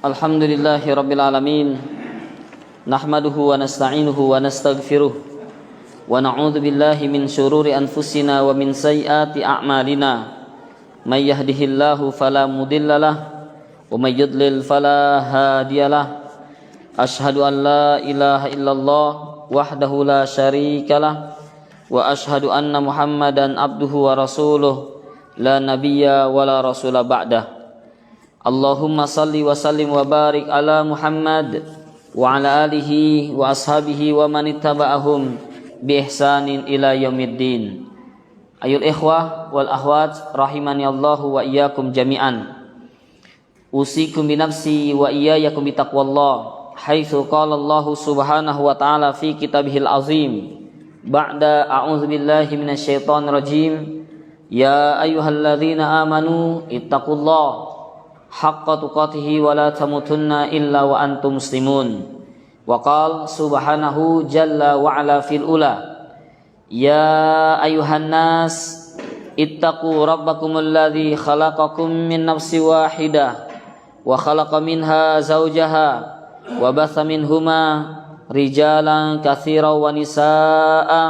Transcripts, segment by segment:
Alhamdulillahi Rabbil Alamin. Nahmaduhu wa nasta'inuhu wa nastaghfiruh. Wa na'udzu billahi min syururi anfusina wa min sayyiati a'malina. May yahdihillahu fala mudhillalah wa may yudlil fala hadiyalah. Asyhadu an la ilaha illallah wahdahu la syarikalah wa asyhadu anna Muhammadan abduhu wa rasuluh la nabiyya wa la rasula ba'dah. Allahumma salli wa sallim wa barik ala Muhammad wa ala alihi wa ashabihi wa man ittaba'ahum bi ihsanin ila yaumiddin. Ayul ikhwah wal akhwat rahimani Allahu wa iyyakum jami'an. Usikum bi nafsi wa iyyakum bi taqwallah. Haitsu qala Allah subhanahu wa ta'ala fi kitabihil azim ba'da a'udzu billahi minasyaitonir rajim. Ya ayyuhalladzina amanu ittaqullaha haqqa tuqatihi wa la tamutunna illa wa antum muslimun. Wa qala subhanahu jalla wa ala fil ula. Ya ayuhan nas ittaqu rabbakumul ladzi khalaqakum min nafsin wahidah wa khalaqa minha zawjaha wa batha minhuma rijalan katsiran wa nisaa'a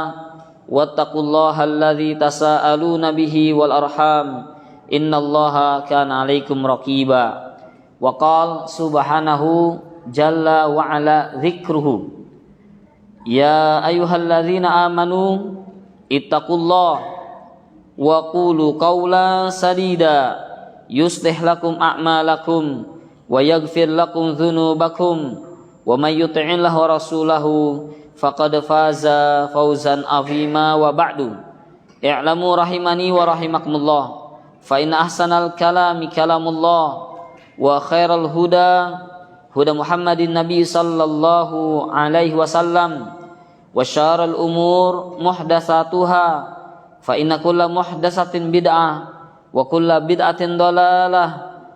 wattaqullaha alladzi tasaaluna bihi wal arham innallaha kana 'alaikum raqiba. Wa qala subhanahu jalla wa ala dzikruhu. Ya ayyuhalladzina amanu ittaqullaha wa qulu qawlan sadida yuslih lakum a'malakum wa yaghfir lakum dzunubakum wa may yuti'illaha wa rasulahu faqad faza fawzan 'azima. Wa ba'du, i'lamu rahimani wa rahimakumullah. Fa inna ahsanal kalami kalamullah wa khairal huda huda Muhammadin nabi sallallahu alaihi wasallam wa syarrul umur muhdatsatuha fa inna kulla muhdatsatin bid'ah wa kulla bid'atin dhalalah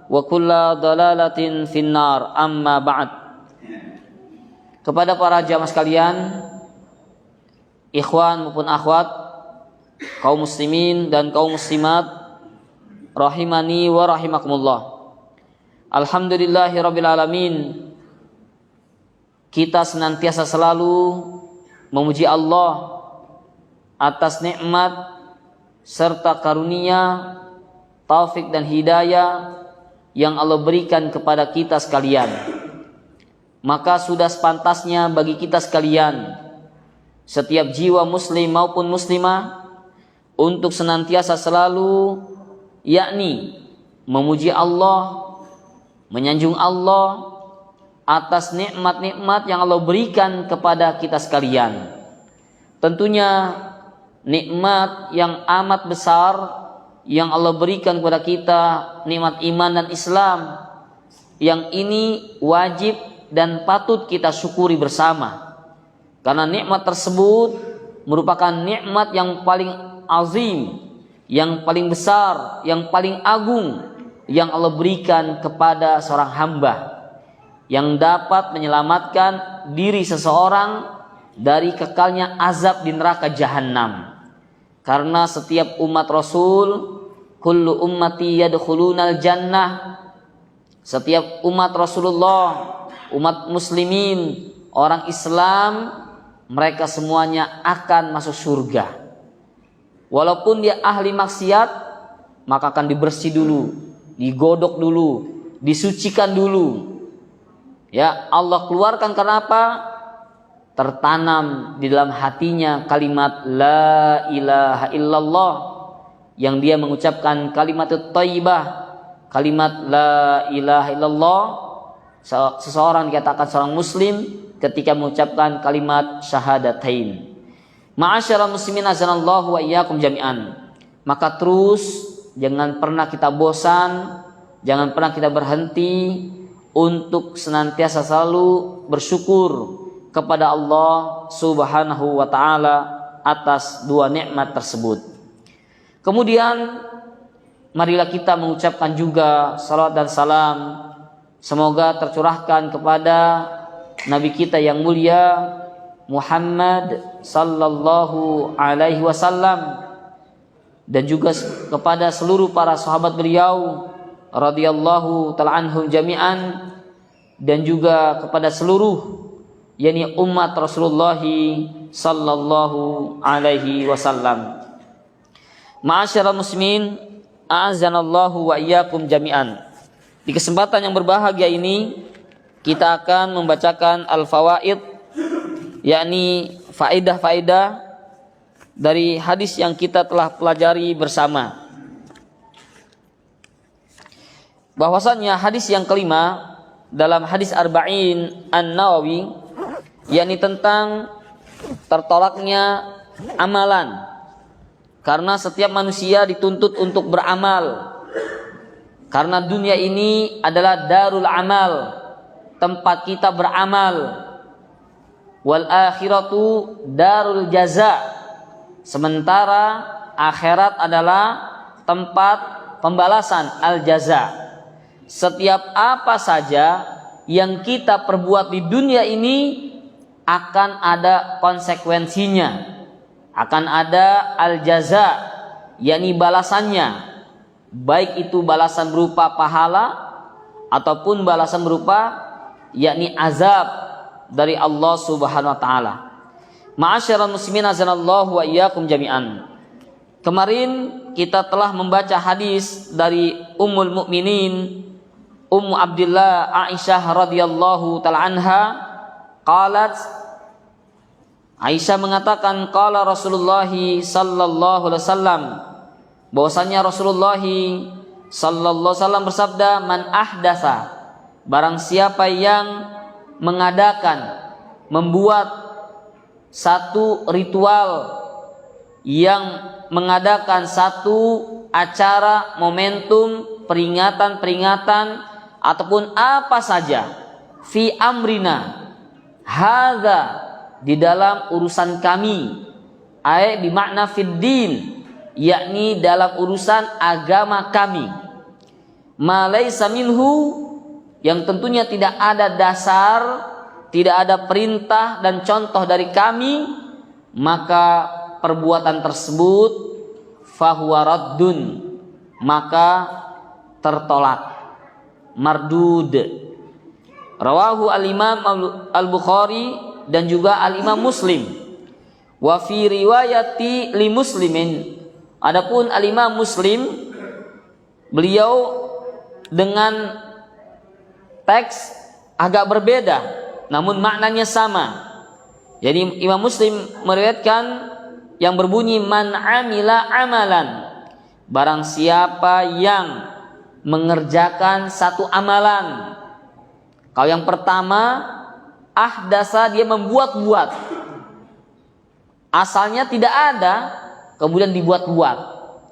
wa kulla dhalalatin finnar. Amma ba'd. Kepada para jamaah sekalian, ikhwan maupun akhwat, kaum muslimin dan kaum muslimat rahimani wa rahimakumullah. Alhamdulillahi rabbil alamin. Kita senantiasa selalu memuji Allah atas nikmat serta karunia, taufik dan hidayah yang Allah berikan kepada kita sekalian. Maka sudah sepantasnya bagi kita sekalian, setiap jiwa muslim maupun muslimah, untuk senantiasa selalu yakni memuji Allah, menyanjung Allah atas nikmat-nikmat yang Allah berikan kepada kita sekalian. Tentunya nikmat yang amat besar yang Allah berikan kepada kita, nikmat iman dan Islam, yang ini wajib dan patut kita syukuri bersama. Karena nikmat tersebut merupakan nikmat yang paling azim, yang paling besar, yang paling agung yang Allah berikan kepada seorang hamba, yang dapat menyelamatkan diri seseorang dari kekalnya azab di neraka jahanam. Karena setiap umat Rasul, kullu ummati yadkhulunal jannah, setiap umat Rasulullah, umat muslimin, orang Islam, mereka semuanya akan masuk surga. Walaupun dia ahli maksiat, maka akan dibersih dulu, digodok dulu, disucikan dulu. Ya, Allah keluarkan karena apa? Tertanam di dalam hatinya kalimat la ilaha illallah, yang dia mengucapkan kalimat thayyibah, kalimat la ilaha illallah. Seseorang dikatakan seorang muslim ketika mengucapkan kalimat syahadatain. Ma'asyiral muslimin azanallahu wa iyyakum jami'an. Maka terus jangan pernah kita bosan, jangan pernah kita berhenti untuk senantiasa selalu bersyukur kepada Allah Subhanahu wa taala atas dua nikmat tersebut. Kemudian marilah kita mengucapkan juga salawat dan salam semoga tercurahkan kepada Nabi kita yang mulia Muhammad sallallahu alaihi wasallam, dan juga kepada seluruh para sahabat beliau radhiyallahu ta'ala anhum jami'an, dan juga kepada seluruh yakni umat Rasulullah sallallahu alaihi wasallam. Ma'asyiral muslimin, a'azanallahu wa iyyakum jami'an. Di kesempatan yang berbahagia ini kita akan membacakan al-fawaid, yakni faedah-faedah dari hadis yang kita telah pelajari bersama. Bahwasannya hadis yang kelima dalam hadis Arba'in An-Nawawi, yakni tentang tertolaknya amalan, karena setiap manusia dituntut untuk beramal, karena dunia ini adalah darul amal, tempat kita beramal. Wal akhiratu darul jaza, sementara akhirat adalah tempat pembalasan, al jaza. Setiap apa saja yang kita perbuat di dunia ini akan ada konsekuensinya, akan ada al jaza, yakni balasannya, baik itu balasan berupa pahala ataupun balasan berupa yakni azab dari Allah Subhanahu wa taala. Ma'asyiral muslimin, azanallahu wa iyyakum jami'an. Kemarin kita telah membaca hadis dari Ummul Mukminin Ummu Abdillah Aisyah radhiyallahu taala anha, qalat, Aisyah mengatakan, qala Rasulullah sallallahu alaihi wasallam, bahwasanya Rasulullah sallallahu alaihi wasallam bersabda, man ahdatsa, barang siapa yang mengadakan, membuat satu ritual, yang mengadakan satu acara, momentum, peringatan-peringatan ataupun apa saja, fi amrina hadza, di dalam urusan kami, ai bimakna fid din, yakni dalam urusan agama kami, ma laisa minhu, yang tentunya tidak ada dasar, tidak ada perintah dan contoh dari kami, maka perbuatan tersebut fahuwa raddun, maka tertolak, mardud. Rawahu al-Imam al-Bukhari dan juga al-Imam Muslim. Wa fi riwayati li Muslimin, adapun al-Imam Muslim, beliau dengan teks agak berbeda namun maknanya sama. Jadi Imam Muslim meriwayatkan yang berbunyi, man amila amalan, barang siapa yang mengerjakan satu amalan. Kalau yang pertama, ahdasa, dia membuat-buat, asalnya tidak ada kemudian dibuat-buat,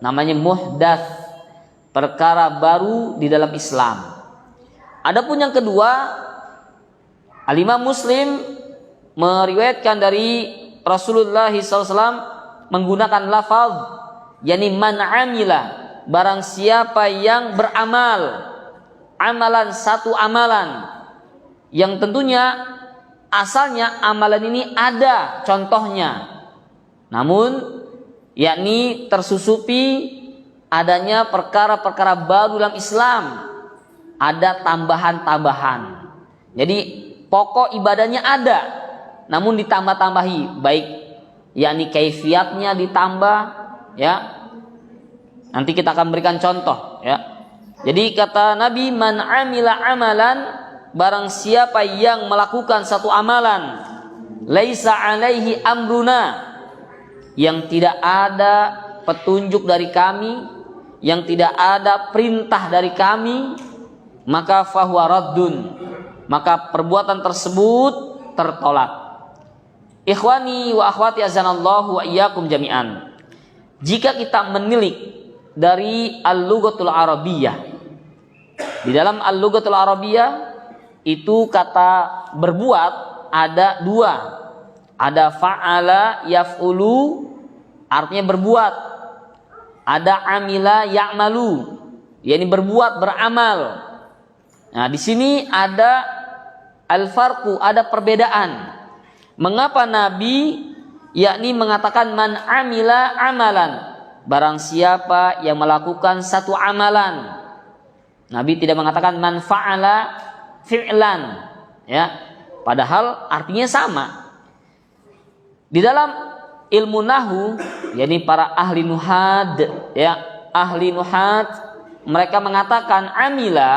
namanya muhdats, perkara baru di dalam Islam. Adapun yang kedua, Al-Imam Muslim meriwayatkan dari Rasulullah SAW menggunakan lafaz, yakni man amila, barang siapa yang beramal, amalan, satu amalan yang tentunya asalnya amalan ini ada contohnya, namun yakni tersusupi adanya perkara-perkara baru dalam Islam, ada tambahan-tambahan. Jadi pokok ibadahnya ada, namun ditambah-tambahi, baik yakni kaifiatnya ditambah, ya. Nanti kita akan berikan contoh, ya. Jadi kata Nabi, man amila amalan, barang siapa yang melakukan satu amalan, laisa alaihi amruna, yang tidak ada petunjuk dari kami, yang tidak ada perintah dari kami, maka fahuwa raddun, maka perbuatan tersebut tertolak. Ikhwani wa akhwati azanallahu wa iyyakum jami'an. Jika kita menilik dari al-lughatul arabiyyah, di dalam al-lughatul arabiyyah itu kata berbuat ada dua. Ada fa'ala yaf'ulu, artinya berbuat. Ada amila ya'malu, yakni berbuat, beramal. Nah, di sini ada al-farqu, ada perbedaan. Mengapa Nabi yakni mengatakan man amila amalan, barang siapa yang melakukan satu amalan. Nabi tidak mengatakan man fa'ala fi'lan, ya. Padahal artinya sama. Di dalam ilmu nahwu, yakni para ahli nuhad, ya, ahli nuhad, mereka mengatakan amila,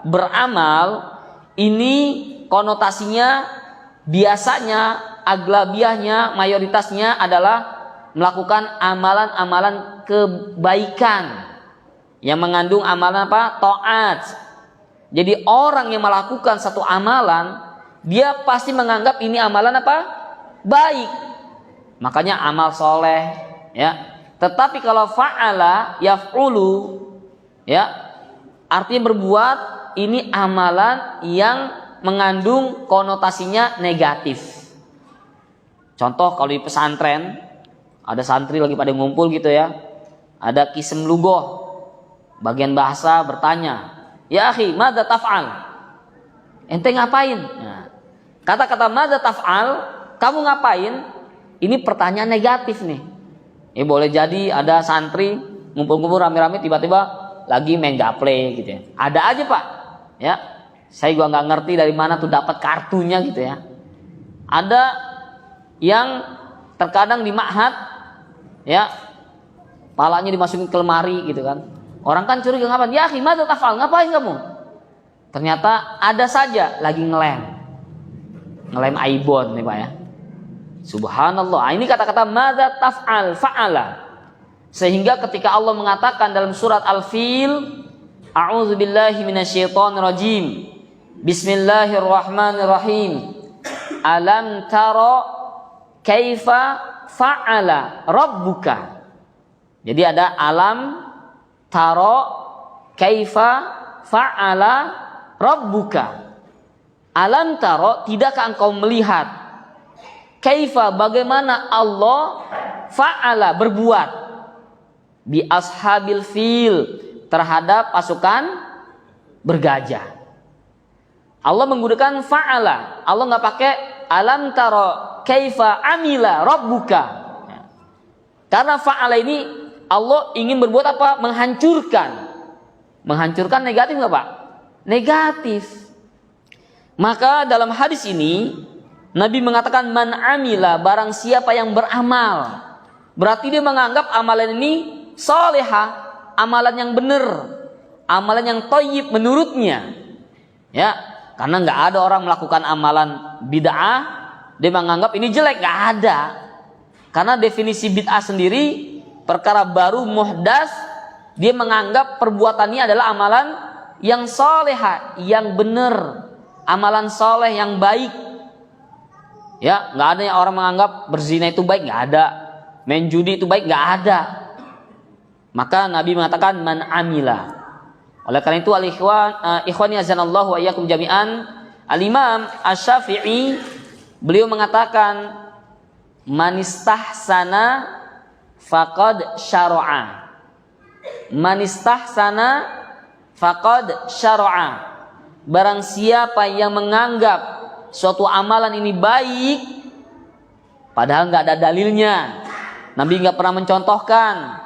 beramal, ini konotasinya biasanya, aglabiahnya, mayoritasnya adalah melakukan amalan-amalan kebaikan yang mengandung amalan apa? Taat. Jadi orang yang melakukan satu amalan, dia pasti menganggap ini amalan apa? Baik. Makanya amal soleh, ya. Tetapi kalau fa'ala yaf'ulu, ya, artinya berbuat, ini amalan yang mengandung konotasinya negatif. Contoh kalau di pesantren, ada santri lagi pada ngumpul gitu ya, ada kisem lugoh, bagian bahasa bertanya, ya akhi, madza taf'al? Ente ngapain? Nah, kata-kata madza taf'al, kamu ngapain? Ini pertanyaan negatif nih. Ya boleh jadi ada santri ngumpul-ngumpul rame-rame, tiba-tiba lagi main gaple gitu ya. Ada aja pak, ya. Saya juga nggak ngerti dari mana tuh dapat kartunya gitu ya. Ada yang terkadang di ma'had, ya, palanya dimasukin ke lemari gitu kan. Orang kan curiga, ngapain? Ya akhi, madza taf'al? Ngapain kamu? Ternyata ada saja lagi ngelem iPhone nih pak ya. Subhanallah. Ini kata-kata madza taf'al, fa'ala. Sehingga ketika Allah mengatakan dalam surat Al-Fil, a'udzubillahi minasyaitonirrajim, bismillahirrahmanirrahim, alam taro kaifa fa'ala rabbuka. Jadi ada alam taro kaifa fa'ala rabbuka. Alam taro, tidakkah engkau melihat, kaifa, bagaimana Allah fa'ala, berbuat, bi ashabil fil, terhadap pasukan bergajah. Allah menggunakan fa'ala. Allah nggak pakai alam taro kaifa amila rabbuka. Karena fa'ala ini Allah ingin berbuat apa? Menghancurkan. Menghancurkan negatif nggak pak? Negatif. Maka dalam hadis ini Nabi mengatakan man amila, barang siapa yang beramal. Berarti dia menganggap amalan ini salihah, amalan yang benar, amalan yang thayyib menurutnya. Ya. Karena nggak ada orang melakukan amalan bid'ah, dia menganggap ini jelek, nggak ada. Karena definisi bid'ah sendiri, perkara baru muhdas, dia menganggap perbuatannya adalah amalan yang salehah, yang benar, amalan soleh yang baik. Ya, nggak ada yang orang menganggap berzina itu baik, nggak ada. Main judi itu baik, nggak ada. Maka Nabi mengatakan man amila. Oleh karena itu ikhwani azanallahu wa iyyakum jami'an, Al-Imam Asy-Syafi'i beliau mengatakan man istahsana faqad syara'a. Man istahsana faqad syara'a. Barang siapa yang menganggap suatu amalan ini baik padahal nggak ada dalilnya, Nabi nggak pernah mencontohkan,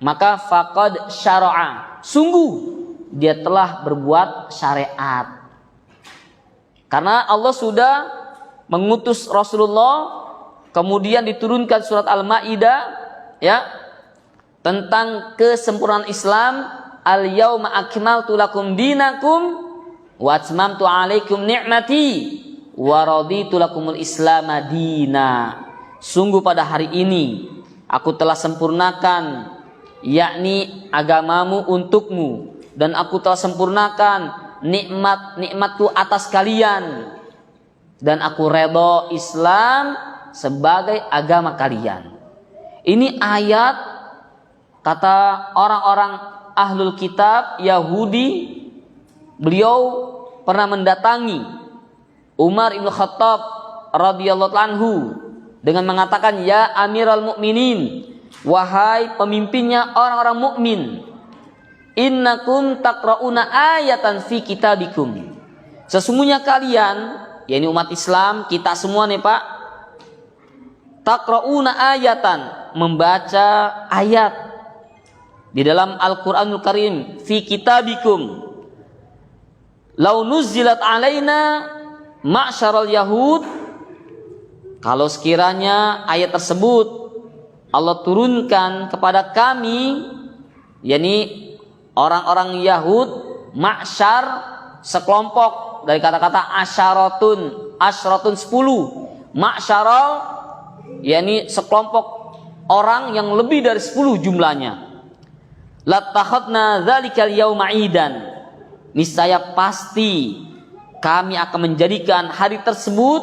maka faqad syara'a, sungguh dia telah berbuat syariat. Karena Allah sudah mengutus Rasulullah, kemudian diturunkan surat Al-Maidah, ya, tentang kesempurnaan Islam. Al-yauma akmaltu lakum dinakum wa atmamtu 'alaikum ni'mati wa raditu lakumul Islam madina. Sungguh pada hari ini aku telah sempurnakan, yakni agamamu untukmu, dan aku telah sempurnakan nikmatku atas kalian, dan aku redha Islam sebagai agama kalian. Ini ayat, kata orang-orang ahlul kitab Yahudi, beliau pernah mendatangi Umar ibn Khattab radhiyallahu anhu dengan mengatakan, ya Amiral Mukminin, wahai pemimpinnya orang-orang mukmin, innakum taqrauna ayatan fi kitabikum. Sesungguhnya kalian, yakni umat Islam, kita semua nih Pak, taqrauna ayatan, membaca ayat di dalam Al-Qur'anul Karim, fi kitabikum, lau nuzilat alaina ma'syaral yahud, kalau sekiranya ayat tersebut Allah turunkan kepada kami, yakni orang-orang Yahud, ma'syar sekelompok dari kata-kata asyaratun 10, ma'syaral yakni sekelompok orang yang lebih dari 10 jumlahnya. Latakhadna dzalikal yauma idan, niscaya pasti kami akan menjadikan hari tersebut,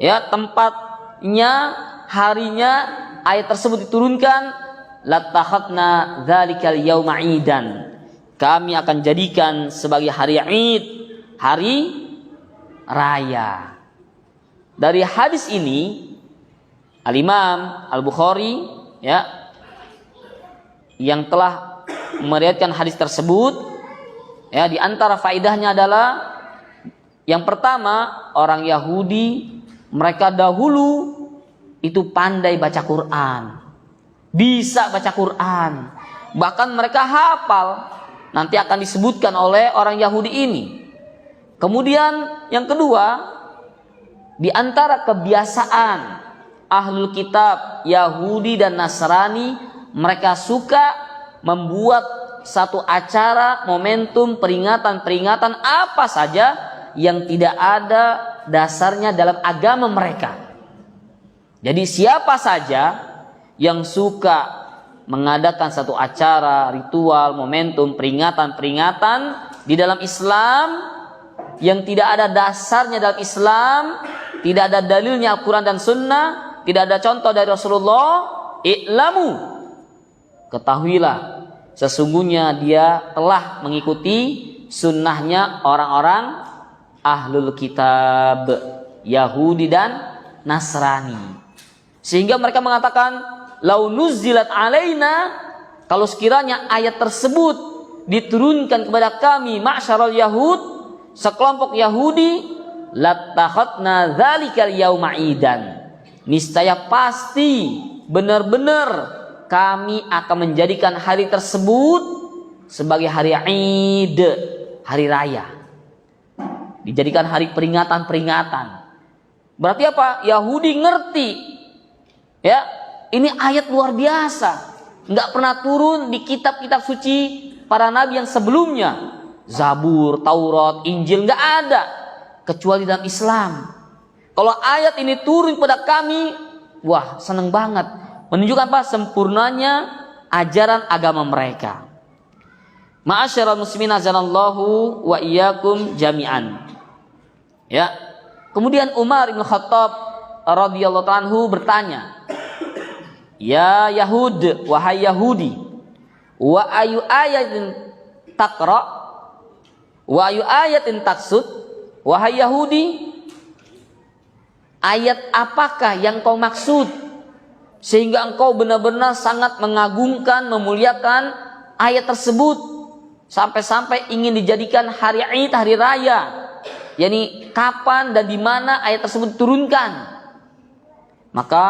ya, tempatnya, harinya ayat tersebut diturunkan, latakhadna dzalikal yauma idan, kami akan jadikan sebagai hari Id, hari raya. Dari hadis ini Al-Imam Al-Bukhari, ya, yang telah meriwayatkan hadis tersebut, ya, di antara faedahnya adalah yang pertama, orang Yahudi mereka dahulu itu pandai baca Quran, bisa baca Quran, bahkan mereka hafal. Nanti akan disebutkan oleh orang Yahudi ini. Kemudian yang kedua, di antara kebiasaan Ahlul Kitab Yahudi dan Nasrani, mereka suka membuat satu acara, momentum, peringatan apa saja yang tidak ada dasarnya dalam agama mereka. Jadi siapa saja yang suka mengadakan satu acara, ritual, momentum, peringatan di dalam Islam yang tidak ada dasarnya dalam Islam, tidak ada dalilnya Al-Quran dan Sunnah, tidak ada contoh dari Rasulullah, i'lamu, ketahuilah sesungguhnya dia telah mengikuti sunnahnya orang-orang Ahlul Kitab Yahudi dan Nasrani. Sehingga mereka mengatakan, lau nuzilat alaina, kalau sekiranya ayat tersebut diturunkan kepada kami, ma'syaral yahud, sekelompok Yahudi, latakhadna dzalikal yauma idan, niscaya pasti benar-benar kami akan menjadikan hari tersebut sebagai hari Id, hari raya, dijadikan hari peringatan. Berarti apa? Yahudi ngerti, ya, ini ayat luar biasa, nggak pernah turun di kitab-kitab suci para nabi yang sebelumnya. Zabur, Taurat, Injil nggak ada kecuali dalam Islam. Kalau ayat ini turun pada kami, wah, seneng banget. Menunjukkan apa? Sempurnanya ajaran agama mereka. Ma'asyiral muslimin azanallahu wa iyyakum jami'an. Ya. Kemudian Umar bin Khattab radhiyallahu anhu bertanya, ya Yahud, wahai Yahudi, wa ayu ayatin taqra, wa ayu ayatin taksud, wahai Yahudi, ayat apakah yang kau maksud sehingga engkau benar-benar sangat mengagungkan, memuliakan ayat tersebut sampai-sampai ingin dijadikan hari Id, hari raya? Yani kapan dan di mana ayat tersebut diturunkan? Maka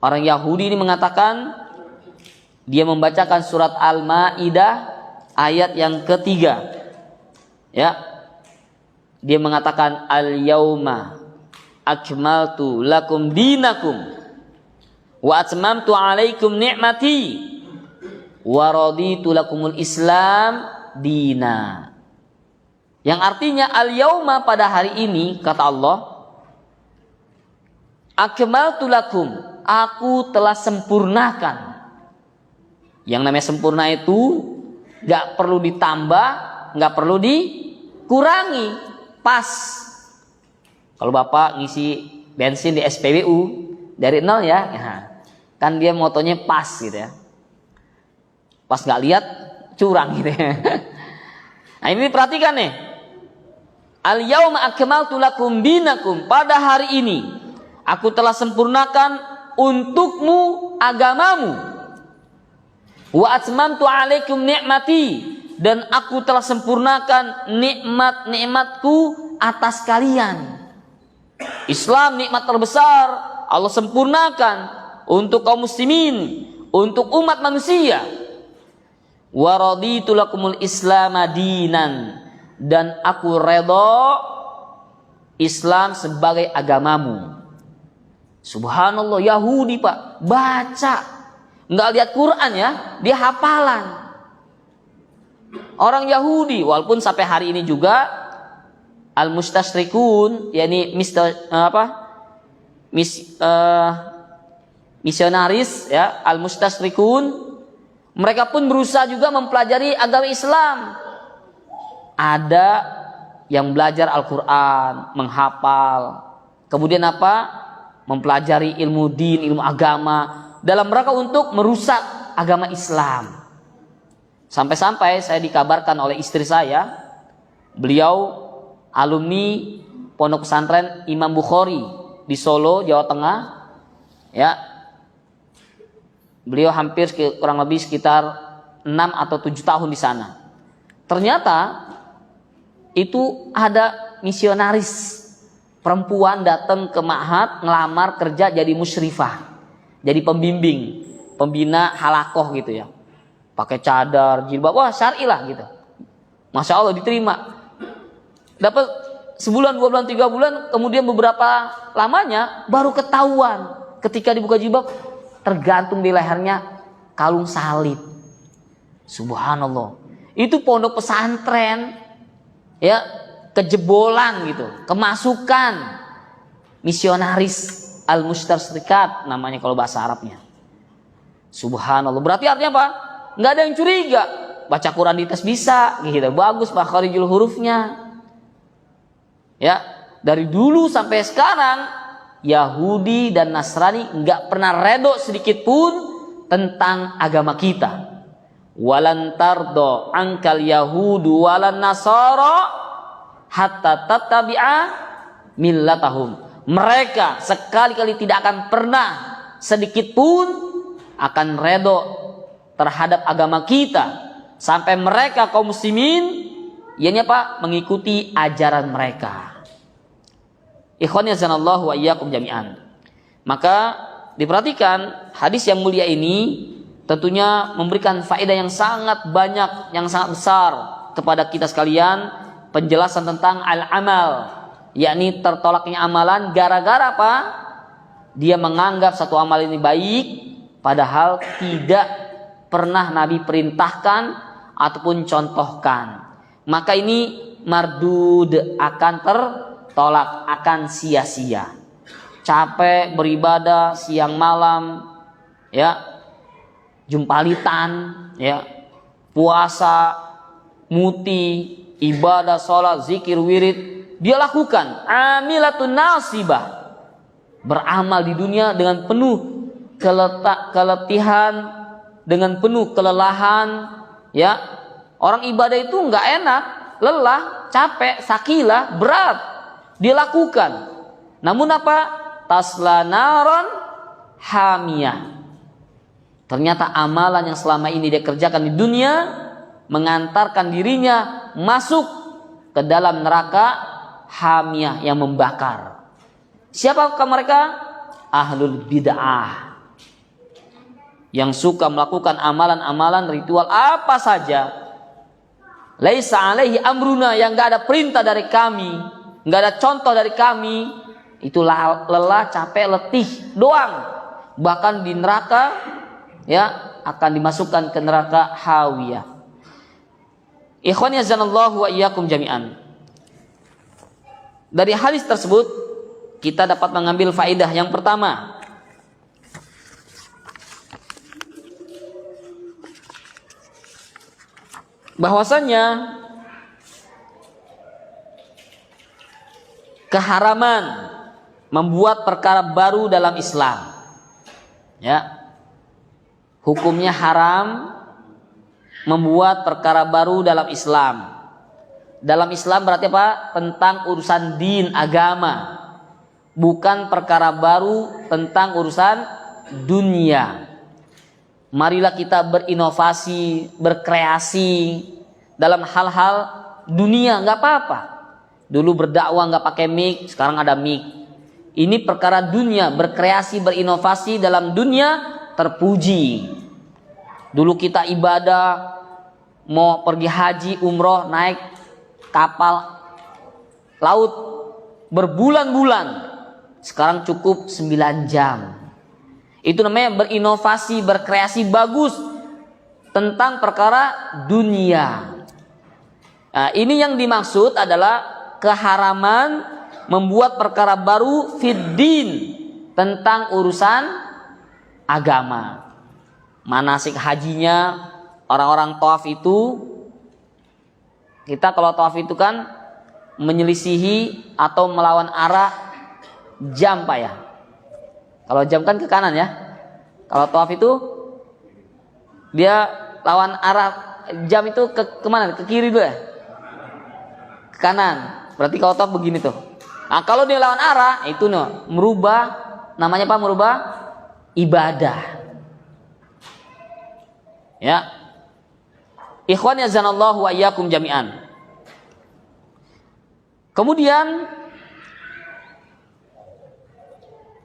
orang Yahudi ini mengatakan, dia membacakan surat Al-Maidah ayat yang ketiga. Ya. Dia mengatakan, al-yauma akmaltu lakum dinakum wa atmamtu alaikum ni'mati wa raditu lakumul Islam dina. Yang artinya al-yauma, pada hari ini, kata Allah, akmaltu lakum, aku telah sempurnakan. Yang namanya sempurna itu gak perlu ditambah, gak perlu dikurangi, pas. Kalau Bapak ngisi bensin di SPBU dari nol, ya, kan dia motonya pas gitu ya. Pas gak lihat curang gitu ya. Nah ini perhatikan nih. Al-yauma akmaltu lakum dinakum, pada hari ini aku telah sempurnakan untukmu agamamu. Wa atmamtu alaikum ni'mati, dan aku telah sempurnakan nikmat-nikmatku atas kalian. Islam nikmat terbesar, Allah sempurnakan untuk kaum muslimin, untuk umat manusia. Wa raditu lakumul Islam dinan, dan aku redha Islam sebagai agamamu. Subhanallah, Yahudi Pak, baca, nggak lihat Quran ya, dia hafalan. Orang Yahudi, walaupun sampai hari ini juga al-mustasyrikun, yakni misionaris ya, al-mustasyrikun, mereka pun berusaha juga mempelajari agama Islam. Ada yang belajar Al-Quran, menghafal, kemudian mempelajari ilmu din, ilmu agama, dalam rangka untuk merusak agama Islam. Sampai-sampai saya dikabarkan oleh istri saya, beliau alumni Pondok Pesantren Imam Bukhari di Solo, Jawa Tengah. Ya, beliau hampir kurang lebih sekitar 6 atau 7 tahun di sana. Ternyata itu ada misionaris perempuan datang ke ma'had ngelamar kerja jadi musyrifah, jadi pembimbing, pembina halakoh gitu ya. Pakai cadar, jilbab, wah syar'i lah gitu. Masya Allah diterima. Dapat sebulan, 2 bulan, 3 bulan, kemudian beberapa lamanya baru ketahuan ketika dibuka jilbab tergantung di lehernya kalung salib. Subhanallah. Itu pondok pesantren ya, kejebolan gitu, kemasukan misionaris al-mustasyrikat namanya kalau bahasa Arabnya. Subhanallah. Berarti artinya apa? Nggak ada yang curiga, baca Quran di tes bisa gitu, bagus makharijul hurufnya ya. Dari dulu sampai sekarang Yahudi dan Nasrani nggak pernah redo sedikit pun tentang agama kita. Walan tardo angkal yahudu walan nasara hatta tattabi'a millatahum. Mereka sekali-kali tidak akan pernah sedikit pun akan redo terhadap agama kita sampai mereka kaum muslimin mengikuti ajaran mereka. Ikhwani azanallahu wa iyyakum jami'an. Maka diperhatikan hadis yang mulia ini tentunya memberikan faedah yang sangat banyak, yang sangat besar kepada kita sekalian. Penjelasan tentang al-amal, yakni tertolaknya amalan gara-gara apa? Dia menganggap satu amal ini baik padahal tidak pernah Nabi perintahkan ataupun contohkan. Maka ini mardud, akan tertolak, akan sia-sia. Capek beribadah siang malam ya, jumpalitan ya, puasa, muti, ibadah, sholat, zikir, wirid, dia lakukan. Amilatun nasibah, beramal di dunia dengan penuh keletihan, dengan penuh kelelahan ya. Orang ibadah itu nggak enak, lelah, capek, sakilah, berat dia lakukan. Namun apa? Tasla naron hamiyah. Ternyata amalan yang selama ini dia kerjakan di dunia mengantarkan dirinya masuk ke dalam neraka hamiyah yang membakar. Siapakah mereka? Ahlul bid'ah, yang suka melakukan amalan-amalan ritual apa saja. Laisa alaihi amruna, yang gak ada perintah dari kami, gak ada contoh dari kami. Itu lelah, capek, letih doang. Bahkan di neraka ya akan dimasukkan ke neraka hawiyah. Ikhwani azanallahu wa iyyakum jami'an. Dari hadis tersebut kita dapat mengambil faedah yang pertama, bahwasanya keharaman membuat perkara baru dalam Islam ya, hukumnya haram membuat perkara baru dalam Islam. Dalam Islam berarti apa? Tentang urusan din, agama, bukan perkara baru tentang urusan dunia. Marilah kita berinovasi, berkreasi dalam hal-hal dunia, nggak apa-apa. Dulu berdakwah nggak pakai mic, sekarang ada mic. Ini perkara dunia, berkreasi, berinovasi dalam dunia terpuji. Dulu kita ibadah, mau pergi haji, umroh, naik kapal laut berbulan-bulan, sekarang cukup 9 jam. Itu namanya berinovasi, berkreasi bagus tentang perkara dunia. Nah, ini yang dimaksud adalah keharaman membuat perkara baru fiddin, tentang urusan agama. Manasik hajinya orang-orang tawaf itu, kita kalau tawaf itu kan menyelisihi atau melawan arah jam, Pak ya. Kalau jam kan ke kanan ya. Kalau tawaf itu dia lawan arah jam itu ke mana? Ke kiri dulu ya? Ke kanan. Berarti kalau tawaf begini tuh. Nah, kalau dia lawan arah itu nih, merubah, namanya apa? Merubah ibadah. Ya. Ikhwan yazanallahu wa iyyakum jami'an. Kemudian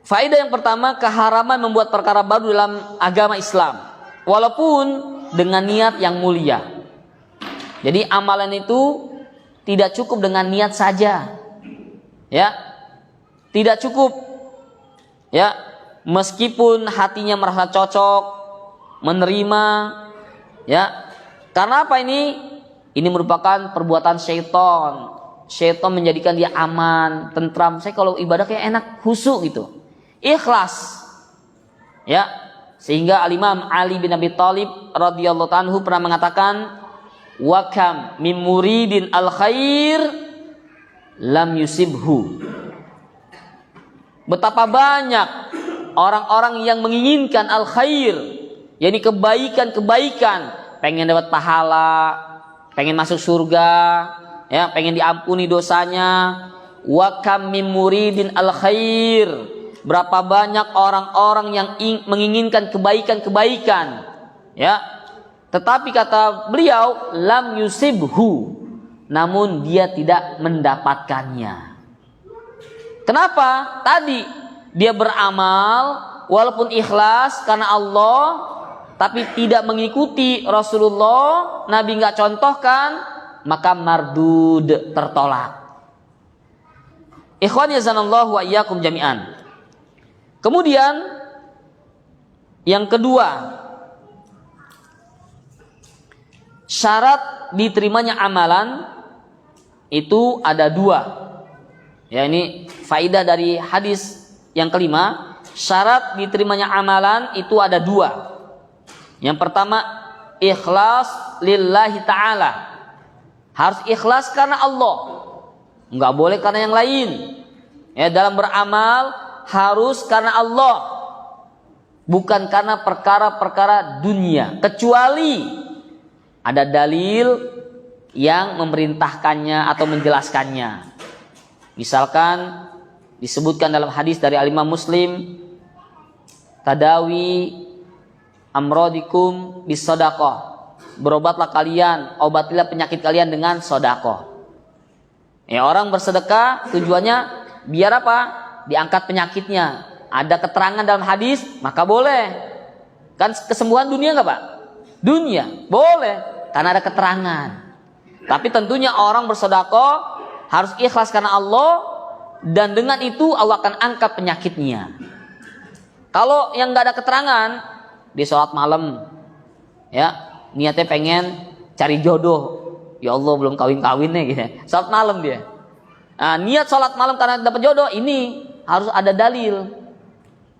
faedah yang pertama, keharaman membuat perkara baru dalam agama Islam, walaupun dengan niat yang mulia. Jadi amalan itu tidak cukup dengan niat saja, ya, tidak cukup, ya, meskipun hatinya merasa cocok, menerima, ya, karena apa ini? Ini merupakan perbuatan syaitan. Syaitan menjadikan dia aman, tentram. Saya kalau ibadah kayak enak, khusyuk gitu. Ikhlas, ya, sehingga Al-Imam Ali bin Abi Thalib radhiyallahu anhu pernah mengatakan, wa kam min muridin al khair lam yusibhu. Betapa banyak orang-orang yang menginginkan al khair, yakni kebaikan-kebaikan, pengen dapat pahala, pengen masuk surga, ya, pengen diampuni dosanya. Wa kam min muridin al khair, berapa banyak orang-orang yang menginginkan kebaikan-kebaikan, ya, tetapi kata beliau lam yusibhu, namun dia tidak mendapatkannya. Kenapa? Tadi dia beramal walaupun ikhlas karena Allah, tapi tidak mengikuti Rasulullah, Nabi nggak contohkan, maka mardud, tertolak. Ikhwan yazanallahu wa iyyakum jami'an. Kemudian yang kedua, syarat diterimanya amalan itu ada 2. Ya, ini faidah dari hadis yang kelima. Syarat diterimanya amalan itu ada 2. Yang pertama, ikhlas lillahi ta'ala. Harus ikhlas karena Allah, nggak boleh karena yang lain. Ya, dalam beramal harus karena Allah, bukan karena perkara-perkara dunia, kecuali ada dalil yang memerintahkannya atau menjelaskannya. Misalkan disebutkan dalam hadis dari Al-Imam Muslim, tadawi amrodikum bisadaqah, berobatlah kalian, obatilah penyakit kalian dengan sedekah. Ya, orang bersedekah tujuannya biar apa? Diangkat penyakitnya. Ada keterangan dalam hadis, maka boleh. Kan kesembuhan dunia enggak, Pak? Dunia, boleh, karena ada keterangan. Tapi tentunya orang bersedekah harus ikhlas karena Allah, dan dengan itu Allah akan angkat penyakitnya. Kalau yang enggak ada keterangan, di sholat malam, ya, niatnya pengen cari jodoh. Ya Allah, belum kawin-kawinnya gitu. Sholat malam dia. Nah, niat sholat malam karena dapat jodoh, ini harus ada dalil.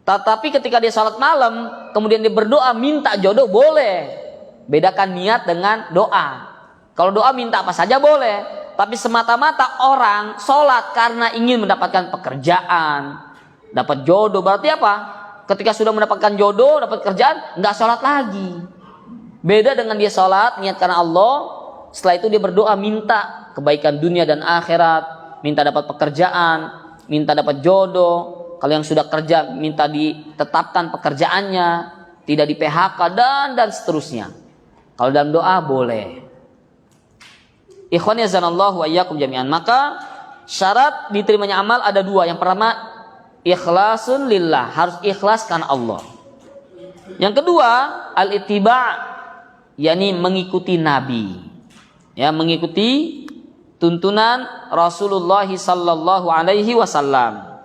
Tetapi ketika dia sholat malam, kemudian dia berdoa minta jodoh, boleh. Bedakan niat dengan doa. Kalau doa minta apa saja boleh. Tapi semata-mata orang sholat karena ingin mendapatkan pekerjaan, dapat jodoh, berarti apa? Ketika sudah mendapatkan jodoh, dapat kerjaan, nggak sholat lagi. Beda dengan dia sholat niat karena Allah, setelah itu dia berdoa minta kebaikan dunia dan akhirat, minta dapat pekerjaan, minta dapat jodoh. Kalau yang sudah kerja minta ditetapkan pekerjaannya, tidak di PHK dan seterusnya. Kalau dalam doa boleh. Ikhwan yazanallahu wa iyyakum jami'an. Maka syarat diterimanya amal ada 2. Yang pertama, ikhlasun lillah, harus ikhlas karena Allah. Yang kedua, al-ittiba', yakni mengikuti Nabi. Ya, mengikuti tuntunan Rasulullah sallallahu alaihi wasallam.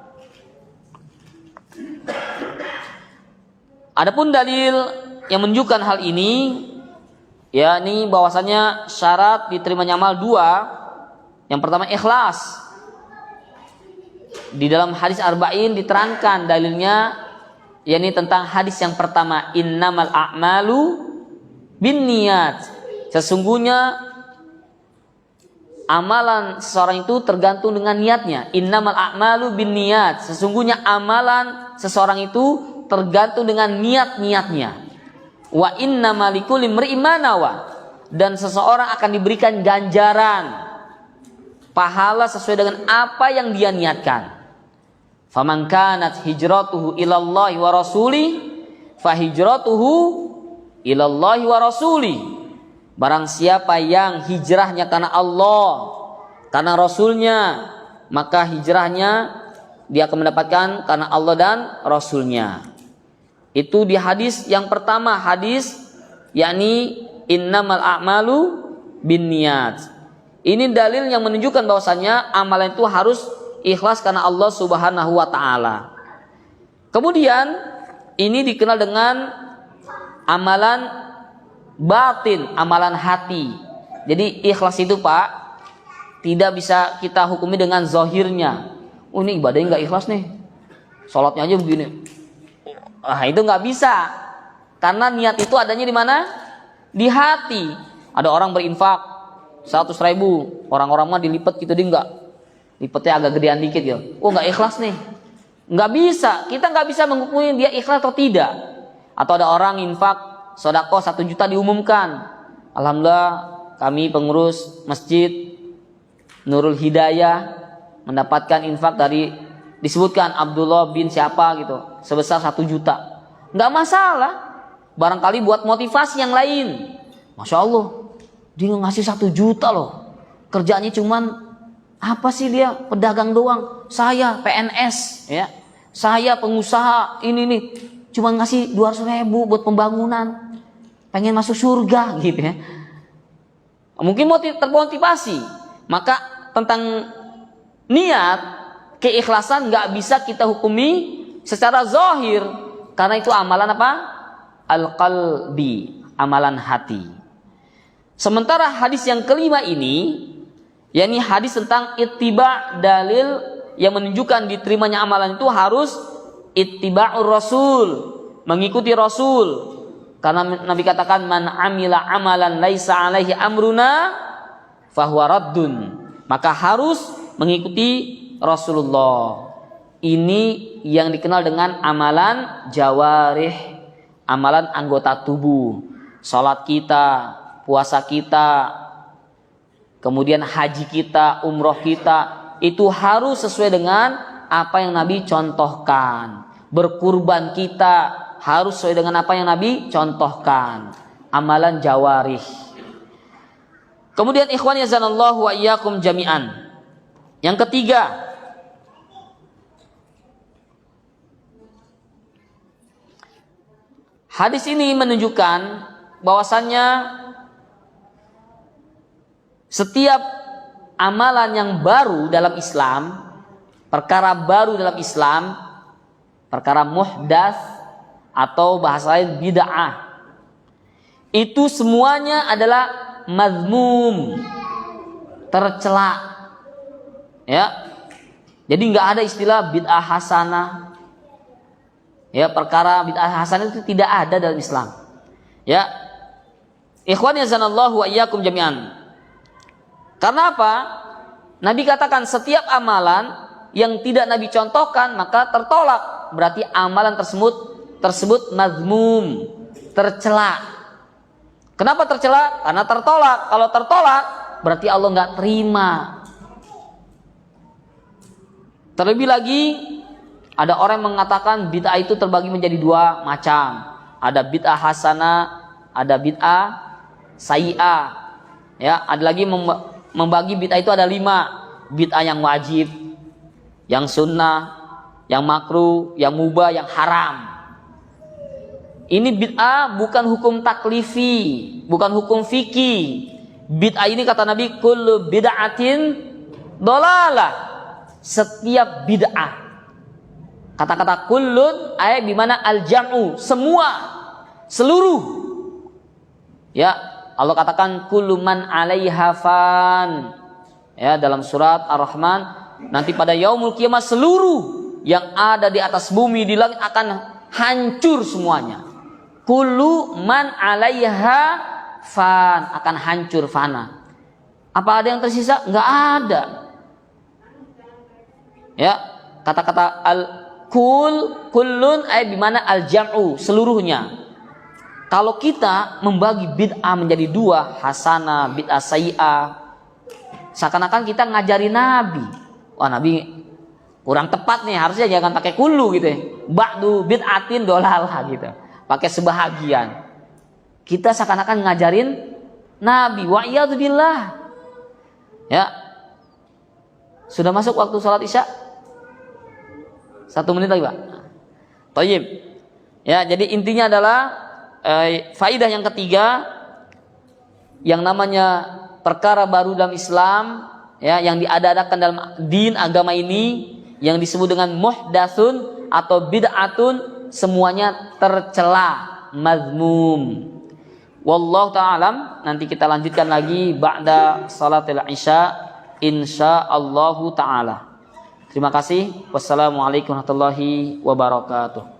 Adapun dalil yang menunjukkan hal ini, yakni bahwasanya syarat diterimanya amal dua. Yang pertama ikhlas. Di dalam hadis arba'in diterangkan dalilnya, yakni tentang hadis yang pertama, innamal a'malu binniyat. Sesungguhnya amalan seseorang itu tergantung dengan niatnya. Innamal a'malu binniyat. Sesungguhnya amalan seseorang itu tergantung dengan niat-niatnya. Wa innamal likulli imri'in ma nawa. Dan seseorang akan diberikan ganjaran pahala sesuai dengan apa yang dia niatkan. Faman kanat hijratuhu ilallahi wa rasulih fa hijratuhu ilallahi wa rasulih. Barang siapa yang hijrahnya karena Allah, karena Rasulnya, maka hijrahnya dia akan mendapatkan karena Allah dan Rasulnya. Itu di hadis yang pertama, hadis yakni innamal a'malu binniyat. Ini dalil yang menunjukkan bahwasannya amalan itu harus ikhlas karena Allah Subhanahu wa taala. Kemudian ini dikenal dengan amalan batin, amalan hati. Jadi ikhlas itu Pak tidak bisa kita hukumi dengan zahirnya. Oh ini ibadahnya nggak ikhlas nih, sholatnya aja begini. Itu nggak bisa, karena niat itu adanya di mana? Di hati. Ada orang berinfak 100.000, orang-orang mah dilipat gitu, dia nggak, lipatnya agak gedean dikit gitu. Oh nggak ikhlas nih, nggak bisa. Kita nggak bisa menghukumi dia ikhlas atau tidak. Atau ada orang infak sedekah 1 juta diumumkan, alhamdulillah kami pengurus masjid Nurul Hidayah mendapatkan infak dari, disebutkan Abdullah bin siapa gitu, sebesar 1 juta. Nggak masalah, barangkali buat motivasi yang lain. Masya Allah, dia ngasih 1 juta loh, kerjanya cuman apa sih, dia pedagang doang, saya PNS ya, saya pengusaha ini nih, cuma ngasih 200.000 buat pembangunan, pengen masuk surga gitu ya. Mungkin termotivasi. Maka tentang niat, keikhlasan nggak bisa kita hukumi secara zahir, karena itu amalan apa? Al-qalbi, amalan hati. Sementara hadis yang kelima ini, yakni hadis tentang ittiba, dalil yang menunjukkan diterimanya amalan itu harus ittiba'ur rasul, mengikuti Rasul. Karena Nabi katakan man amila amalan laisa alaihi amruna fahuwa raddun. Maka harus mengikuti Rasulullah. Ini yang dikenal dengan amalan jawarih, amalan anggota tubuh. Salat kita, puasa kita, kemudian haji kita, umroh kita, itu harus sesuai dengan apa yang Nabi contohkan. Berkurban kita harus sesuai dengan apa yang Nabi contohkan. Amalan jawarih. Kemudian ikhwan yazanallahu wa iyyakum jami'an. Yang ketiga, hadis ini menunjukkan bahwasannya setiap amalan yang baru dalam Islam, perkara baru dalam Islam, perkara muhdats atau bahasa lain bid'ah, itu semuanya adalah mazmum, tercela. Ya. Jadi nggak ada istilah bid'ah hasanah. Ya, perkara bid'ah hasanah itu tidak ada dalam Islam. Ya. Ikhwan yazanallahu wa iyyakum jami'an. Karena apa? Nabi katakan setiap amalan yang tidak Nabi contohkan maka tertolak. Berarti amalan tersebut mazmum, tercela. Kenapa tercela? Karena tertolak. Kalau tertolak berarti Allah nggak terima. Terlebih lagi ada orang yang mengatakan bid'ah itu terbagi menjadi 2 macam. Ada bid'ah hasanah, ada bid'ah sayyi'ah. Ya, ada lagi membagi bid'ah itu ada 5. Bid'ah yang wajib, yang sunnah, yang makruh, yang mubah, yang haram. Ini bid'ah bukan hukum taklifi, bukan hukum fikih. Bid'ah ini kata Nabi, kullu bid'atin dolalah. Setiap bid'ah. Kata-kata kullun ayat di mana al-jam'u, semua, seluruh. Ya, Allah katakan kullu man 'alaiha fan. Ya, dalam surat Ar-Rahman, nanti pada yaumul kiamat seluruh yang ada di atas bumi di langit akan hancur semuanya. Kullu man 'alaiha fan, akan hancur, fana. Apa ada yang tersisa? Enggak ada. Ya, kata-kata kullun ayat di mana al-jam'u, seluruhnya. Kalau kita membagi bid'ah menjadi dua, hasanah, bid'ah sayyi'ah, seakan-akan kita ngajari Nabi. Wah, Nabi kurang tepat nih, harusnya jangan pakai kullu gitu ya. Ba'du bid'atin dolalah gitu. Pakai sebahagian. Kita seakan-akan ngajarin Nabi. Wa iyadu billah. Ya. Sudah masuk waktu salat Isya? 1 menit lagi, Pak. Thayyib. Ya, jadi intinya adalah faidah yang ketiga, yang namanya perkara baru dalam Islam, ya, yang diada-adakan dalam din agama ini, yang disebut dengan muhdatsun atau bid'atun, semuanya tercela, mazmum. Wallahu ta'ala, nanti kita lanjutkan lagi ba'da salatil isya insyaallahu ta'ala. Terima kasih. Wassalamualaikum warahmatullahi wabarakatuh.